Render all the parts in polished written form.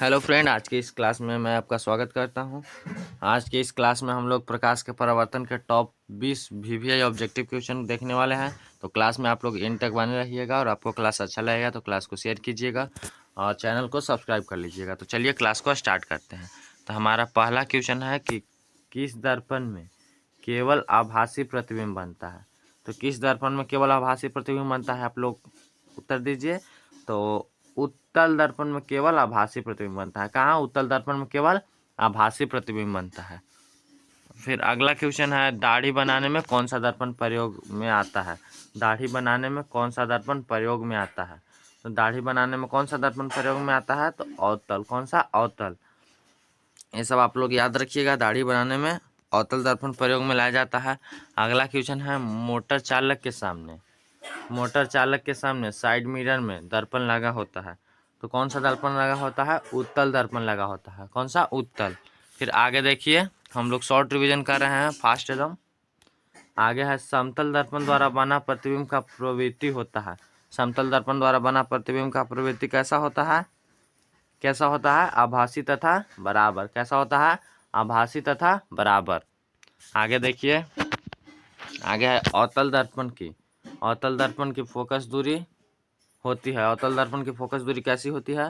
Hello friend, आज की इस क्लास में मैं आपका स्वागत करता हूं। आज की इस क्लास में हम लोग प्रकाश के परावर्तन के टॉप 20 वीवीआई ऑब्जेक्टिव क्वेश्चन देखने वाले हैं। तो क्लास में आप लोग इन तक बने रहिएगा और आपको क्लास अच्छा लगेगा तो क्लास को शेयर कीजिएगा और चैनल को सब्सक्राइब कर लीजिएगा। तो चलिए क्लास को स्टार्ट करते हैं। तो हमारा पहला क्वेश्चन है कि किस दर्पण में केवल आभासी प्रतिबिंब बनता है। तो किस दर्पण में केवल आभासी प्रतिबिंब बनता है, आप लोग उत्तर दीजिए। तो उत्तल दर्पण में केवल आभासी प्रतिबिंब बनता है। कहाँ? उत्तल दर्पण में केवल आभासी प्रतिबिंब बनता है। फिर अगला क्वेश्चन है, दाढ़ी बनाने में कौन सा दर्पण प्रयोग में आता है। दाढ़ी बनाने में कौन सा दर्पण प्रयोग में आता है। तो दाढ़ी बनाने में कौन सा दर्पण प्रयोग में आता है, तो अवतल। कौन सा? अवतल। ये सब आप लोग याद रखिएगा। दाढ़ी बनाने में अवतल दर्पण प्रयोग में लाया जाता है। अगला क्वेश्चन है, मोटर चालक के सामने साइड मिरर में दर्पण लगा होता है। तो कौन सा दर्पण लगा होता है? उत्तल दर्पण लगा होता है। कौन सा? उत्तल। फिर आगे देखिए, हम लोग शॉर्ट रिवीजन कर रहे हैं फास्ट एकदम। आगे है, समतल दर्पण द्वारा बना प्रतिबिंब का प्रवृत्ति होता है। समतल दर्पण द्वारा बना प्रतिबिंब का प्रवृत्ति कैसा होता है? कैसा होता है? आभासी तथा बराबर। कैसा होता है? आभासी तथा बराबर। आगे देखिए, आगे है अवतल दर्पण की फोकस दूरी होती है। अवतल दर्पण की फोकस दूरी कैसी होती है?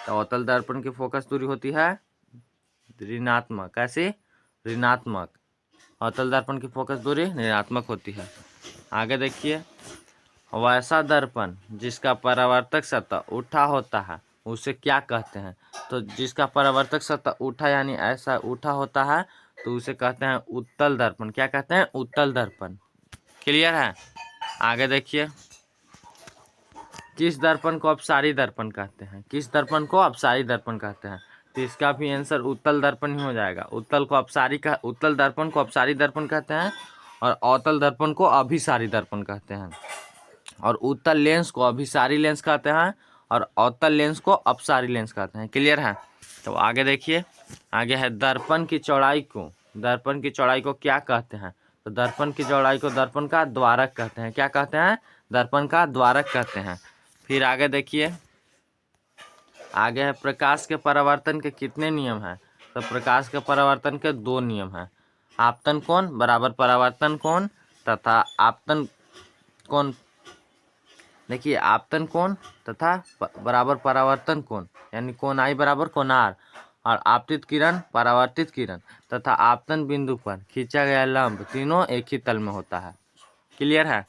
तो अवतल दर्पण की फोकस दूरी होती है ऋणात्मक। कैसी? ऋणात्मक। अवतल दर्पण की फोकस दूरी ऋणात्मक होती है। आगे देखिए, वैसा दर्पण जिसका परावर्तक सतह उठा होता है उसे क्या कहते हैं? तो जिसका परावर्तक सतह उठा यानी ऐसा उठा होता है तो उसे कहते हैं उत्तल दर्पण। क्या कहते हैं? उत्तल दर्पण। क्लियर है? आगे देखिए, किस दर्पण को अपसारी दर्पण कहते हैं? किस दर्पण को अपसारी दर्पण कहते हैं? तो इसका भी आंसर उत्तल दर्पण ही हो जाएगा। उत्तल दर्पण को अपसारी दर्पण कहते हैं और अवतल दर्पण को अभिसारी दर्पण कहते हैं। और उत्तल लेंस को अभिसारी लेंस कहते हैं और अवतल लेंस को अपसारी लेंस कहते हैं। क्लियर है? तो आगे देखिए, आगे है दर्पण की चौड़ाई को क्या कहते हैं? तो दर्पण की चौड़ाई को दर्पण का द्वारक कहते हैं। क्या कहते हैं? दर्पण का द्वारक कहते हैं। फिर आगे देखिए, आगे है प्रकाश के परावर्तन के कितने नियम हैं? तो प्रकाश के परावर्तन के 2 नियम हैं। आपतन कोण बराबर परावर्तन कोण तथा आपतन कोण। देखिए, आपतन कोण तथा बराबर परावर्तन कोण, यानी कोण आई बराबर कोण आर। और आपतित किरण, परावर्तित किरण तथा आपतन बिंदु पर खींचा गया लंब तीनों एक ही तल में होता है। क्लियर है?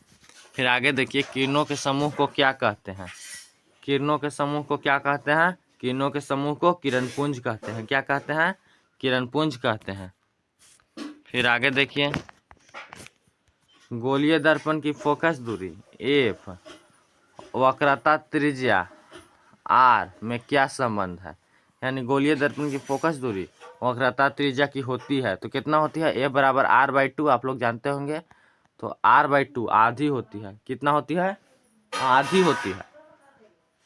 फिर आगे देखिए, किरणों के समूह को क्या कहते हैं? किरणों के समूह को क्या कहते हैं? किरणों के समूह को किरणपुंज कहते हैं। क्या कहते हैं? किरणपुंज कहते हैं। फिर आगे देखिए, गोलीय दर्पण की फोकस दूरी एफ वक्रता त्रिज्या आर में क्या संबंध है? यानी गोलीय दर्पण की फोकस दूरी वक्रता त्रिज्या की होती है तो कितना होती है? ए बराबर r/2। आप लोग जानते होंगे। तो r/2 आधी होती है। कितना होती है? आधी होती है।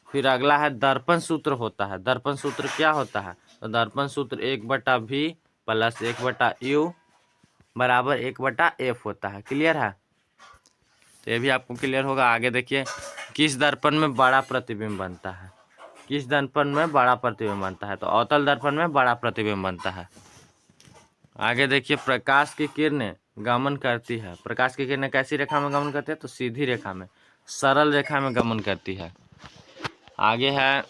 फिर अगला है, दर्पण सूत्र होता है। दर्पण सूत्र क्या होता है? तो दर्पण सूत्र 1/v प्लस 1/u बराबर 1/f होता है। क्लियर है? तो ये भी आपको क्लियर होगा। आगे देखिए, किस दर्पण में बड़ा प्रतिबिंब बनता है? किस दर्पण में बड़ा प्रतिबिंब बनता है? तो अवतल दर्पण में बड़ा प्रतिबिंब बनता है। आगे देखिए, प्रकाश की किरणें गमन करती है। प्रकाश की किरणें कैसी रेखा में गमन करती है? तो सीधी रेखा में, सरल रेखा में गमन करती है। आगे है,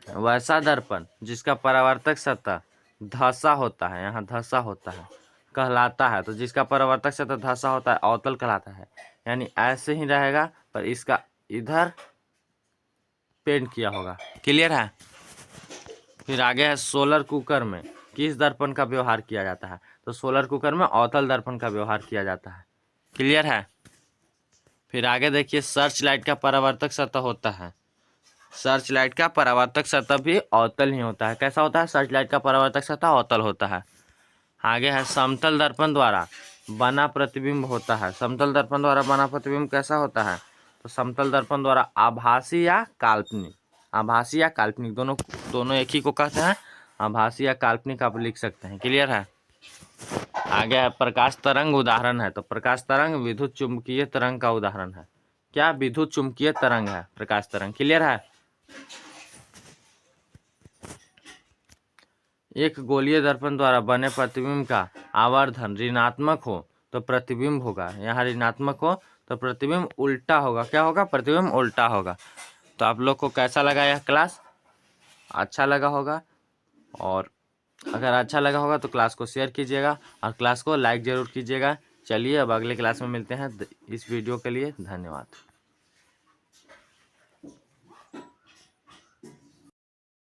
वैसा दर्पण जिसका परावर्तक सतह धसा होता है, यहाँ धसा होता है, कहलाता है। तो जिसका परावर्तक सतह धसा होता है अवतल कहलाता है। यानी ऐसे ही रहेगा पर इसका इधर पेंट किया होगा। क्लियर है? फिर आगे है, सोलर कुकर में किस दर्पण का व्यवहार किया जाता है? तो सोलर कुकर में अवतल दर्पण का व्यवहार किया जाता है। क्लियर है? फिर आगे देखिए, सर्च लाइट का परावर्तक सतह होता है। सर्च लाइट का परावर्तक सतह भी अवतल ही होता है। कैसा होता है? सर्च लाइट का परावर्तक सतह अवतल होता है। आगे है, समतल दर्पण द्वारा बना प्रतिबिंब होता है। समतल दर्पण द्वारा बना प्रतिबिंब कैसा होता है? तो समतल दर्पण द्वारा आभासी या काल्पनिक, दोनों एक ही को कहते हैं। आभासी या काल्पनिक आप लिख सकते हैं। क्लियर है? आगे है, प्रकाश तरंग उदाहरण है। तो प्रकाश तरंग विद्युत चुंबकीय तरंग का उदाहरण है। क्या? विद्युत चुंबकीय तरंग है प्रकाश तरंग। क्लियर है? एक गोलीय दर्पण द्वारा बने प्रतिबिंब का आवर्धन ऋणात्मक हो तो प्रतिबिंब होगा, यहाँ ऋणात्मक हो तो प्रतिबिंब उल्टा होगा। क्या होगा? प्रतिबिंब उल्टा होगा। तो आप लोग को कैसा लगा यह क्लास? अच्छा लगा होगा, और अगर अच्छा लगा होगा तो क्लास को शेयर कीजिएगा और क्लास को लाइक ज़रूर कीजिएगा। चलिए अब अगले क्लास में मिलते हैं। इस वीडियो के लिए धन्यवाद।